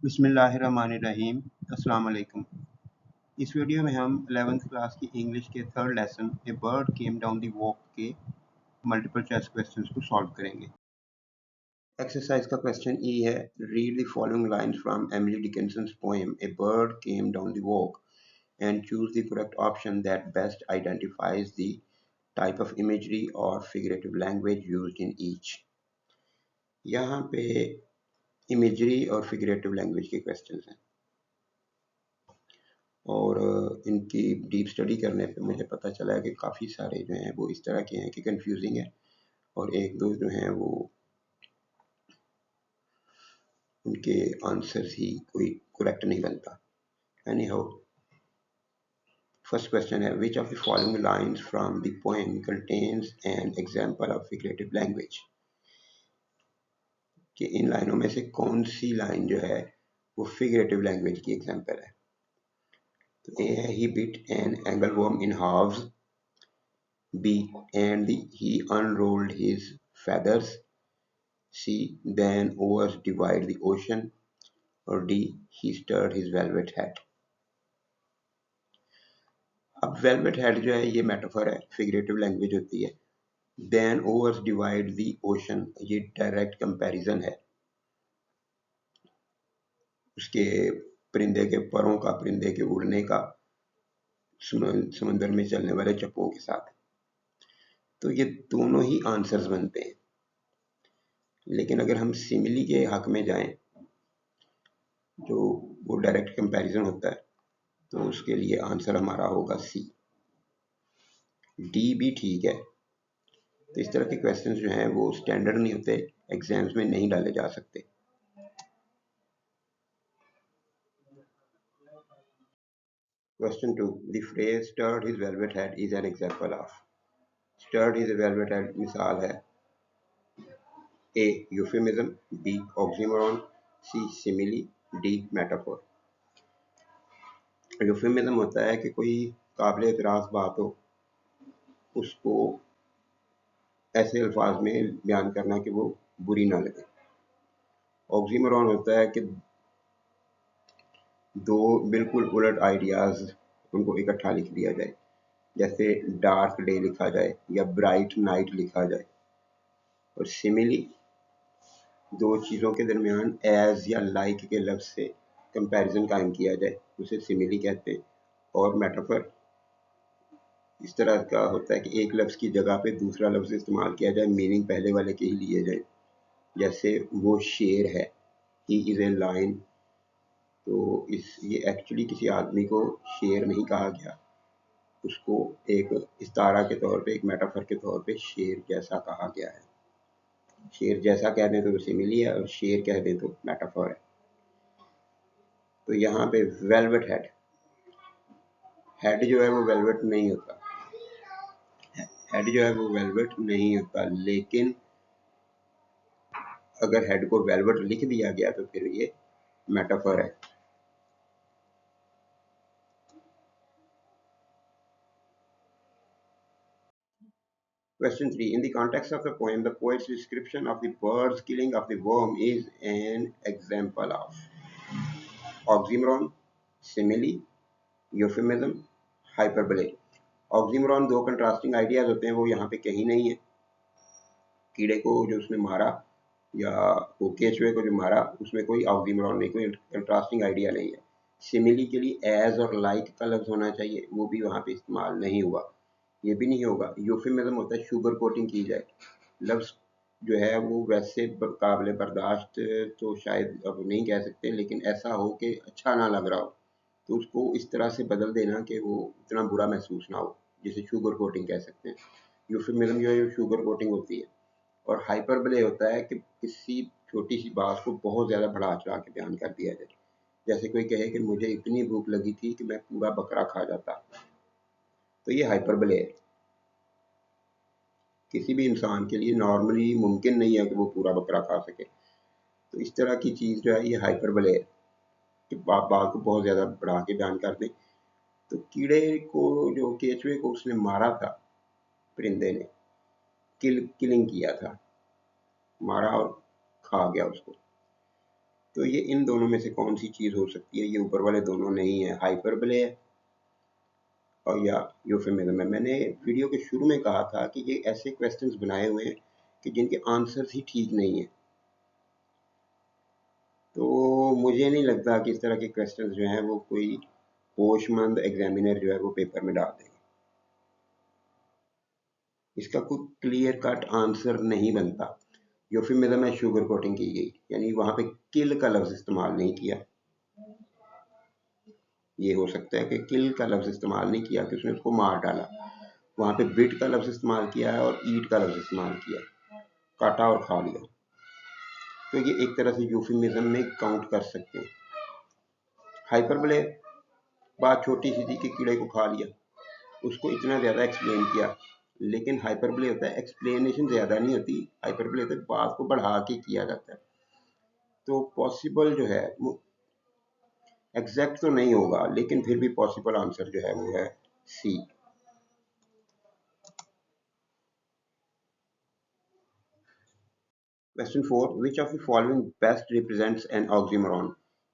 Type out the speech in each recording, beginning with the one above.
बिस्मिल्लाहिर्रहमानिर्रहीम। अस्सलाम वालेकुम। इस वीडियो में हम 11th क्लास की इंग्लिश के third lesson a bird came down the walk के मल्टीपल चॉइस क्वेश्चंस को सॉल्व करेंगे। एक्सरसाइज का क्वेश्चन ई है, read the following lines from Emily Dickinson's poem a bird came down the walk and choose the correct option that best identifies the type of imagery और figurative language used in each. यहाँ पे imagery और figurative language के questions हैं और इनकी deep study करने पे मुझे पता चला है कि काफ़ी सारे जो हैं वो इस तरह के हैं कि कंफ्यूजिंग है और एक दो जो हैं वो उनके आंसर्स ही कोई करेक्ट नहीं बनता। एनी हाउ, फर्स्ट क्वेश्चन है, which of the following lines from the poem contains an example of figurative language. कि इन लाइनों में से कौन सी लाइन जो है वो फिगरेटिव लैंग्वेज की एग्जाम्पल है। तो ए है, he bit an angleworm in halves. B, and he unrolled his feathers. C, then oars divide the ocean. और D, he stirred his velvet hat. अब velvet hat जो है ये मेटाफर है, फिगरेटिव लैंग्वेज होती है। Then oars divide the ocean, ये direct comparison है उसके परिंदे के परों का, परिंदे के उड़ने का समंदर में चलने वाले चप्पों के साथ। तो ये दोनों ही आंसर्स बनते हैं, लेकिन अगर हम सिमिली के हक में जाएं जो वो डायरेक्ट कंपैरिजन होता है तो उसके लिए आंसर हमारा होगा सी। डी भी ठीक है। तो इस तरह के क्वेश्चंस जो हैं वो स्टैंडर्ड नहीं होते, एग्जाम्स में नहीं डाले जा सकते। Question 2, the phrase stirred his velvet head is an example of. Stirred his velvet head मिसाल है A euphemism, B oxymoron, C simile, D metaphor. Euphemism होता है कि कोई काबिल एतराज़ बात हो उसको ऐसे अल्फाज में बयान करना कि वो बुरी ना लगे। ऑक्सीमोरॉन होता है कि दो बिल्कुल उलट आइडियाज़ उनको इकट्ठा लिख दिया जाए, जैसे डार्क डे लिखा जाए या ब्राइट नाइट लिखा जाए। और सिमिली दो चीज़ों के दरमियान एज या लाइक के लफ्ज़ से कंपैरिजन कायम किया जाए, उसे सिमिली कहते हैं। और मेटाफर इस तरह का होता है कि एक लफ्ज़ की जगह पे दूसरा लफ्ज़ इस्तेमाल किया जाए, मीनिंग पहले वाले के ही लिए जाए। जैसे वो शेर है, ही इज़ ए लायन, तो ये एक्चुअली किसी आदमी को शेर नहीं कहा गया, उसको एक इस्तारा के तौर पे, एक मेटाफर के तौर पे शेर जैसा कहा गया है। शेर जैसा कह दें तो सिमिली है और शेर कह दें तो मेटाफर है। तो यहाँ पे वेलवेट हेड, हेड जो है वो वेलवेट नहीं होता, हेड जो है वो वेलवेट नहीं होता, लेकिन अगर हेड को वेलवेट लिख दिया गया तो फिर ये मेटाफर है। Question 3. In the context of the poem, the poet's description of the bird's killing of the worm is an example of oxymoron, simile, euphemism, hyperbole. Oxymoron दो कंट्रास्टिंग आइडियाज होते हैं, वो यहाँ पे कहीं नहीं है। कीड़े को जो उसने मारा या वो केचुए को जो मारा, उसमें कोई ऑक्सीमोरॉन नहीं, कोई कंट्रास्टिंग आइडिया नहीं है। सिमिली के लिए एज और लाइक का लफ्ज़ होना चाहिए, वो भी वहाँ पे इस्तेमाल नहीं हुआ, ये भी नहीं होगा। यूफेमिज्म होता है शुगर कोटिंग की जाए, लफ्ज़ जो है वो वैसे काबिल बर्दाश्त तो शायद अब नहीं कह सकते, लेकिन ऐसा हो कि अच्छा ना लग रहा हो तो उसको इस तरह से बदल देना कि वो इतना बुरा महसूस ना हो, जिसे शुगर कोटिंग कह सकते हैं। यूफेमिज्म जो है शुगर कोटिंग होती है। और हाइपरबले होता है कि किसी छोटी सी बात को बहुत ज़्यादा बढ़ा चढ़ा के बयान कर दिया जाए। जैसे कोई कहे कि मुझे इतनी भूख लगी थी कि मैं पूरा बकरा खा जाता, तो ये हाइपरबले है। किसी भी इंसान के लिए नॉर्मली मुमकिन नहीं है कि वो पूरा बकरा खा सके, तो इस तरह की चीज़ जो है ये हाइपरबले है कि बात को बहुत ज़्यादा बढ़ा के बयान कर दें। तो कीड़े को, जो केचुए को उसने मारा था, परिंदे ने किलिंग किया था, मारा और खा गया उसको, तो ये इन दोनों में से कौन सी चीज़ हो सकती है? ये ऊपर वाले दोनों नहीं है, हाइपरबले है और या यूफेमिज्म है। मैंने वीडियो के शुरू में कहा था कि ये ऐसे क्वेश्चंस बनाए हुए हैं कि जिनके आंसर्स ही ठीक नहीं है। तो मुझे नहीं लगता कि इस तरह के क्वेश्चंस जो हैं वो कोई होशमंद एग्जामिनर जो है वो पेपर में डाल देगा। इसका कोई क्लियर कट आंसर नहीं बनता। यूफेमिज्म में शुगर कोटिंग की गई, यानी वहां पे किल का लफ्ज इस्तेमाल नहीं किया। ये हो सकता है कि किल का लफ्ज इस्तेमाल नहीं किया कि उसने उसको मार डाला। वहां पे बिट का लफ्ज इस्तेमाल किया है और ईट का लफ्ज इस्तेमाल किया है, काटा और खा लिया। तो ये एक तरह से यूफेमिज्म में काउंट कर सकते हैं। हाइपरबले बात छोटी सी थी कि कीड़े को खा लिया, उसको इतना ज़्यादा एक्सप्लेन किया। लेकिन हाइपरबले होता है एक्सप्लेनेशन ज़्यादा नहीं होती, हाइपरबले होता है बात को बढ़ा के किया जाता है। तो पॉसिबल जो है वो एग्जैक्ट तो नहीं होगा, लेकिन फिर भी पॉसिबल आंसर जो है वो है सी। Question 4. Which of the following best represents an oxymoron,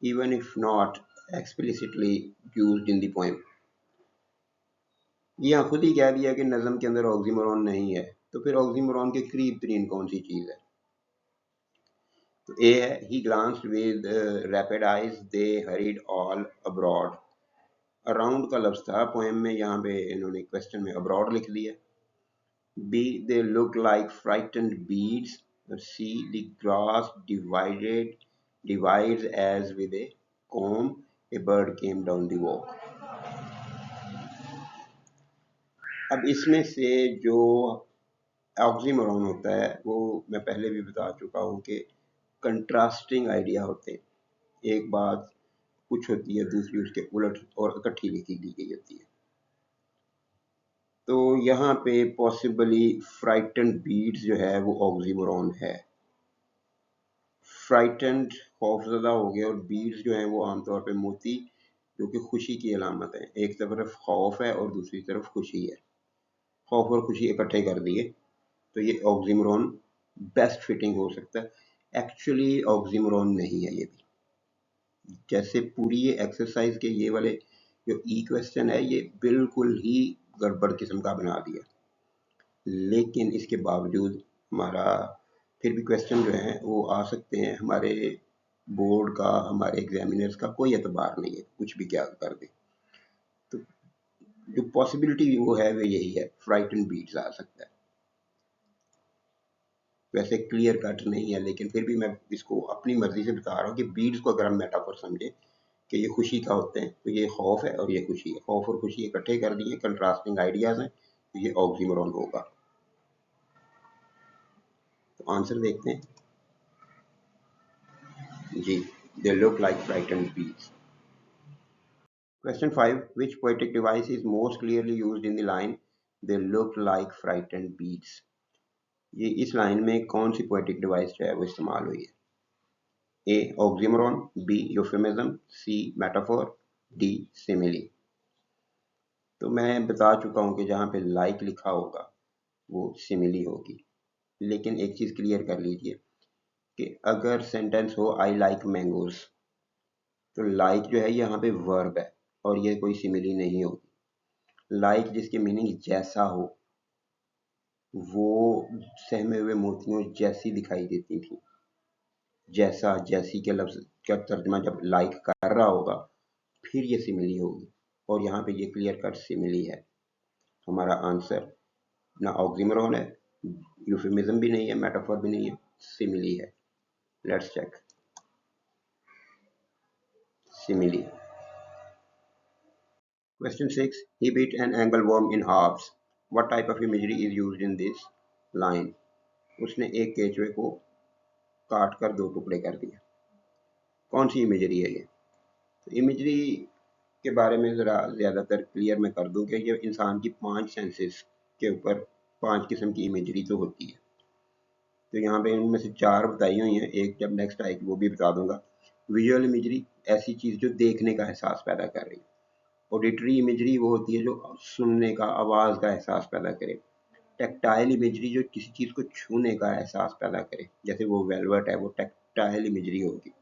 even if not explicitly used in the poem? ये यहाँ खुद ही कह दिया कि नज़म के अंदर ऑक्सीमोरॉन नहीं है, तो फिर ऑक्सीमोरॉन के करीब तरीन कौन सी चीज़ है? तो ए है he glanced with rapid eyes they hurried all abroad। Around का लफ्ज था पोएम में, यहाँ पे इन्होंने क्वेश्चन में अब्रॉड लिख दिया। B. They look like frightened beads. C. The grass divides as with a comb. A bird came down the walk. अब इसमें से जो ऑक्सीमोरॉन होता है वो मैं पहले भी बता चुका हूँ कि कंट्रास्टिंग आइडिया होते हैं। एक बात कुछ होती है, दूसरी उसके उलट और इकट्ठी लिखी दी गई होती है। तो यहाँ पे पॉसिबली फ्राइटेंड बीड्स जो है वो ऑक्सीमोरॉन है। फ्राइटेंड खौफजदा हो गया, और बीड्स जो हैं वो आमतौर पे मोती जो कि खुशी की अलामत है। एक तरफ खौफ है और दूसरी तरफ खुशी है, खौफ और खुशी इकट्ठे कर दिए, तो ये ऑक्सीमोरॉन बेस्ट फिटिंग हो सकता है। एक्चुअली ऑक्सीमोरॉन नहीं है ये भी। जैसे पूरी ये एक्सरसाइज के ये वाले जो ई क्वेश्चन है ये बिल्कुल ही गड़बड़ किस्म का बना दिया, लेकिन इसके बावजूद हमारा फिर भी क्वेश्चन जो है वो आ सकते हैं। हमारे बोर्ड का, हमारे एग्जामिनर्स का कोई एतबार नहीं है, कुछ भी क्या कर दे। तो जो पॉसिबिलिटी वो है वो यही है, फ्राइटन बीट्स आ सकता है। वैसे क्लियर कट नहीं है, लेकिन फिर भी मैं इसको अपनी मर्जी से बता रहा हूँ कि बीट्स को अगर हम मेटाफर समझे कि ये खुशी का होते हैं, तो ये खौफ है और ये खुशी है, खौफ और खुशी इकट्ठे कर दिए, कंट्रास्टिंग आइडियाज हैं, तो ये ऑक्सीमोरॉन होगा। तो आंसर देखते हैं जी, they look like frightened bees. Question 5. Which poetic device is most clearly used in the line they look like frightened bees? ये इस लाइन में कौन सी पोएटिक डिवाइस जो है वो इस्तेमाल हुई है? ए ऑक्सीमोरॉन, बी यूफेमिज्म, सी मेटाफोर, डी सिमिली। तो मैं बता चुका हूँ कि जहाँ पे लाइक लिखा होगा वो सिमिली होगी, लेकिन एक चीज़ क्लियर कर लीजिए कि अगर सेंटेंस हो आई लाइक मैंगोज, तो लाइक जो है यहाँ पे वर्ब है और ये कोई सिमिली नहीं होगी। लाइक जिसकी मीनिंग जैसा हो, वो सहमे हुए मोतियों जैसी दिखाई देती थी। जैसा, जैसी के लफ्ज का तर्जमा जब लाइक कर रहा होगा फिर ये सिमिली होगी, और यहाँ पे ये क्लियर कट सिमिली है। हमारा आंसर ना ऑक्सीमोरॉन है, यूफेमिज्म भी नहीं है, मेटाफोर भी नहीं है, सिमिली है। Let's check. Simile. Question 6. He bit an angleworm in halves. What type of imagery is used in this line? उसने एक केचुए को काट कर दो टुकड़े कर दिए। कौन सी इमेजरी है ये? तो इमेजरी के बारे में ज़रा ज़्यादातर क्लियर मैं कर दूं कि ये इंसान की 5 सेंसेस के ऊपर 5 किस्म की इमेजरी तो होती है। तो यहाँ पे इनमें से 4 बताई हुई हैं, एक जब नेक्स्ट आएगी वो भी बता दूंगा। विजुअल इमेजरी ऐसी चीज़ जो देखने का एहसास पैदा कर रही है। ऑडिटरी इमेजरी वो होती है जो सुनने का, आवाज़ का एहसास पैदा करे। टैक्टाइल इमेजरी जो किसी चीज़ को छूने का एहसास पैदा करे, जैसे वो वेलवेट है वो टैक्टाइल इमेजरी होगी।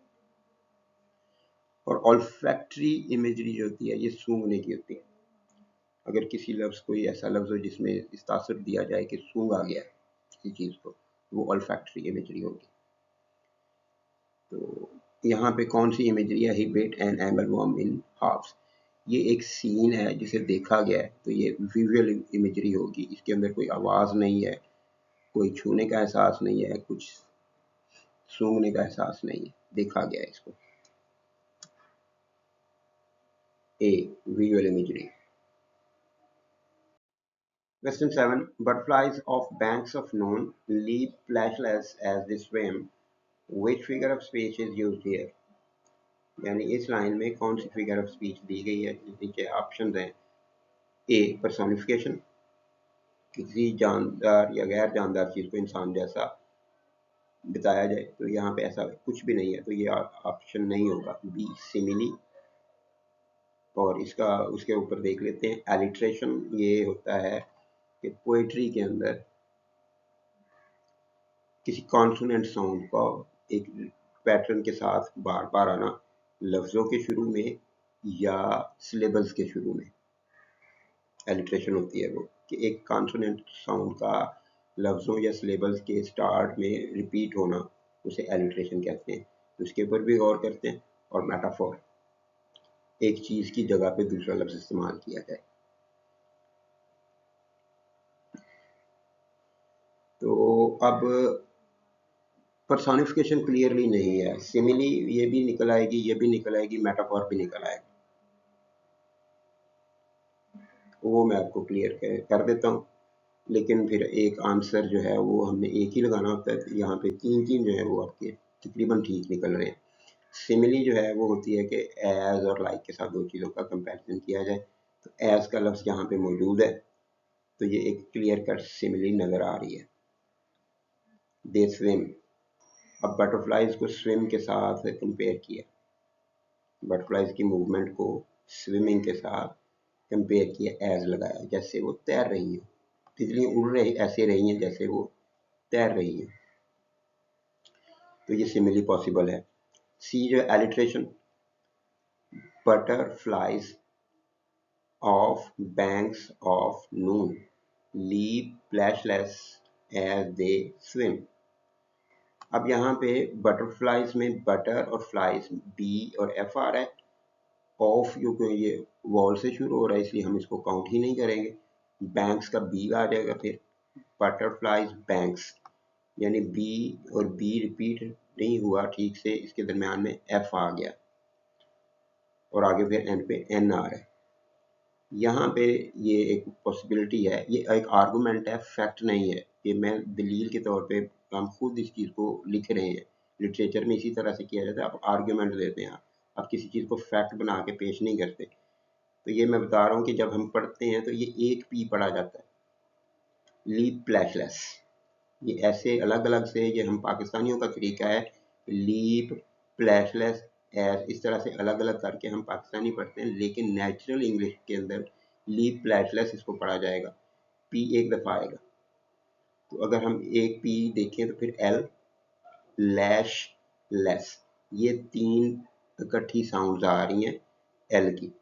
और ऑल्फैक्टरी इमेजरी जो होती है ये सूंघने की होती है। अगर किसी लफ्ज़ कोई ऐसा लफ्ज़ हो जिसमें इस तासुर दिया जाए कि सूंघ आ गया किसी चीज़ को, वो ऑल्फैक्टरी इमेजरी होगी। तो यहाँ पे कौन सी इमेजरी है? He bit an angleworm in halves. ये एक सीन है जिसे देखा गया है, तो ये विजुअल इमेजरी होगी। इसके अंदर कोई आवाज़ नहीं है, कोई छूने का एहसास नहीं है, कुछ सूंघने का एहसास नहीं है, देखा गया है इसको। ए, visual imagery. Question 7. Butterflies of banks of noon leap flashless as they swim. Which figure of speech is used here? यानी इस लाइन में कौन सी फिगर ऑफ स्पीच दी गई है? नीचे ऑप्शन हैं। ए, पर्सोनिफिकेशन, किसी जानदार या गैर जानदार चीज़ को इंसान जैसा बताया जाए, तो यहाँ पे ऐसा कुछ भी नहीं है, तो ये ऑप्शन नहीं होगा। बी, सिमिली, और इसका उसके ऊपर देख लेते हैं एलिट्रेशन। ये होता है कि पोइट्री के अंदर किसी कॉन्सोनेंट साउंड का एक पैटर्न के साथ बार बार आना, लफ्ज़ों के शुरू में या सिलेबल्स के शुरू में एलिट्रेशन होती है। वो कि एक कॉन्सोनेंट साउंड का लफ्ज़ों या सिलेबल्स के स्टार्ट में रिपीट होना, उसे एलिट्रेशन कहते हैं। तो उसके ऊपर भी गौर करते हैं। और मेटाफोर, एक चीज़ की जगह पे दूसरा लफ्ज़ इस्तेमाल किया जाए। तो अब पर्सोनिफिकेशन क्लियरली नहीं है, सिमिली ये भी निकल आएगी, ये भी निकल आएगी, मेटाफोर भी निकल आएगा। वो मैं आपको क्लियर कर देता हूँ, लेकिन फिर एक आंसर जो है वो हमने एक ही लगाना होता है। तो यहाँ पे तीन तीन जो है वो आपके तकरीबन ठीक निकल रहे हैं। सिमिली जो है वो होती है कि एज और लाइक के साथ दो चीज़ों का कंपैरिजन किया जाए। तो एज का लफ्ज़ यहाँ पे मौजूद है, तो ये एक क्लियर कट सिमिली नज़र आ रही है। दे स्विम, अब बटरफ्लाइज को स्विम के साथ कंपेयर किया, बटरफ्लाइज की मूवमेंट को स्विमिंग के साथ कंपेयर किया, एज लगाया, जैसे वो तैर रही हैं। तितलियाँ उड़ रही ऐसे रही हैं जैसे वो तैर रही हैं। तो ये सिमिली पॉसिबल है। सी जो alliteration, butterflies off banks of noon leap flashless as they swim. अब यहाँ पे बटरफ्लाइज में बटर और फ्लाइज बी और एफ आ रहा है। ऑफ क्योंकि ये वॉल से शुरू हो रहा है इसलिए हम इसको काउंट ही नहीं करेंगे। बैंक्स का बी आ जाएगा, फिर बटरफ्लाइज बैंक्स, यानी बी और बी रिपीट नहीं हुआ ठीक से, इसके दरमियान में एफ आ गया और आगे फिर एंड पे एन आ रहा है। यहाँ पे ये एक पॉसिबिलिटी है, ये एक आर्गूमेंट है, फैक्ट नहीं है। ये मैं दलील के तौर पे हम खुद इस चीज़ को लिख रहे हैं। लिटरेचर में इसी तरह से किया जाता है, आप आर्गूमेंट देते हैं, आप किसी चीज़ को फैक्ट बना के पेश नहीं करते। तो ये मैं बता रहा हूँ कि जब हम पढ़ते हैं तो ये एक पी पढ़ा जाता है, लीप प्लैशलेस। ये ऐसे अलग अलग से, ये हम पाकिस्तानियों का तरीका है, लीप प्लैशलेस एस, इस तरह से अलग अलग करके हम पाकिस्तानी पढ़ते हैं, लेकिन नेचुरल इंग्लिश के अंदर लीप प्लैशलेस इसको पढ़ा जाएगा। पी एक दफ़ा आएगा, तो अगर हम एक पी देखें तो फिर एल, लैश, लेस, ये तीन इकट्ठी साउंड्स आ रही हैं एल की,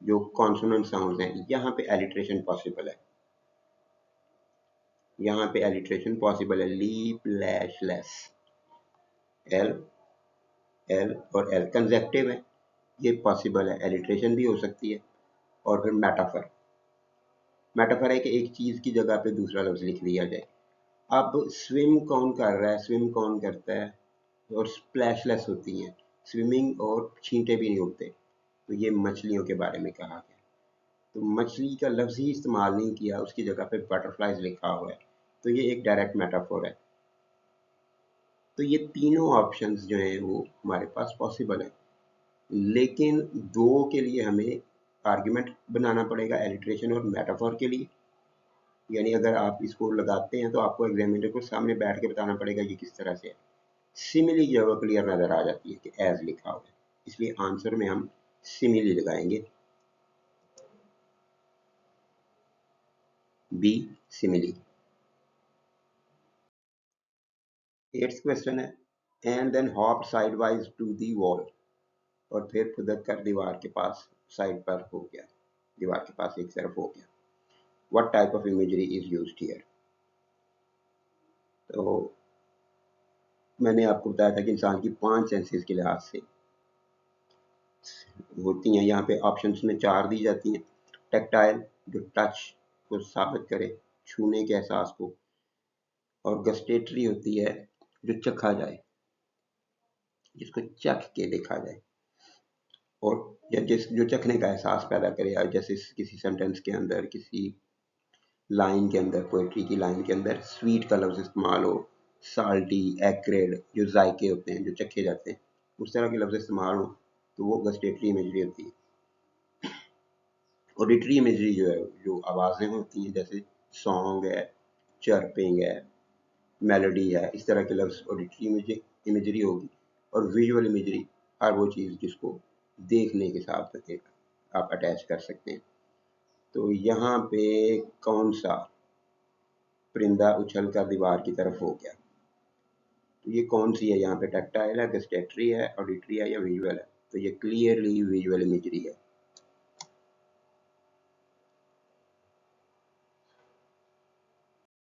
जो कॉन्सोनेंट साउंड्स हैं। यहाँ पे एलिट्रेशन पॉसिबल है, यहाँ पे एलिट्रेशन पॉसिबल है। लीप लैश लेस, एल, एल और एल कंजेक्टिव है, ये पॉसिबल है, एलिट्रेशन भी हो सकती है। और फिर मेटाफर, मेटाफर है कि एक चीज़ की जगह पे दूसरा लफ्ज़ लिख दिया जाए। अब स्विम कौन कर रहा है, स्विम कौन करता है, और स्प्लैशलेस होती हैं स्विमिंग, और छींटे भी नहीं उड़ते, तो ये मछलियों के बारे में कहा गया। तो मछली का लफ्ज़ ही इस्तेमाल नहीं किया, उसकी जगह पे बटरफ्लाइज लिखा हुआ है, तो ये एक डायरेक्ट मेटाफोर है। तो ये तीनों ऑप्शंस जो हैं वो हमारे पास पॉसिबल है, लेकिन दो के लिए हमें आर्ग्यूमेंट बनाना पड़ेगा, एलिट्रेशन और मेटाफोर के लिए। यानी अगर आप इसको लगाते हैं तो आपको एग्जामिनर को सामने बैठ के बताना पड़ेगा ये किस तरह से है। सिमिली जगह क्लियर नज़र आ जाती है कि एज लिखा हुआ है, इसलिए आंसर में हम सिमिली लगाएंगे, बी, सिमिली। 8th क्वेश्चन है, and then hop sideways to the wall. और फिर खुदक कर दीवार के पास साइड पर हो गया, दीवार के पास एक तरफ हो गया। What type of imagery is used here? तो मैंने आपको बताया था कि इंसान की 5 सेंसेस के लिहाज से होती हैं। यहाँ पे ऑप्शंस में 4 दी जाती हैं। टेक्टाइल, जो टच को साबित करे, छूने के एहसास को, और गस्टेटरी होती है जो चखा जाए, जिसको चख के देखा जाए, और जो चखने का एहसास पैदा करे, जैसे किसी सेंटेंस के अंदर, किसी लाइन के अंदर, पोएट्री की लाइन के अंदर स्वीट का लफ्ज़ इस्तेमाल हो, साल्टी, एक्रेड, जो जायके होते हैं जो चखे जाते हैं, उस तरह के लफ्ज़ इस्तेमाल हो, तो वो गस्टेटरी इमेजरी होती है। ऑडिटरी इमेजरी जो है, जो आवाज़ें होती हैं, जैसे सॉन्ग है, चर्पिंग है, मेलोडी है, इस तरह के लफ्ज़ ऑडिटरी इमेजरी होगी। और विजुअल इमेजरी हर वो चीज़ जिसको देखने के साथ आप अटैच कर सकते हैं। तो यहाँ पे कौन सा परिंदा उछल कर दीवार की तरफ हो गया? तो ये कौन सी है? यहाँ पे टेक्टाइल है, गस्टेटरी है, ऑडिटरी है या विजुअल है? तो ये क्लियरली विजुअल इमेजरी है।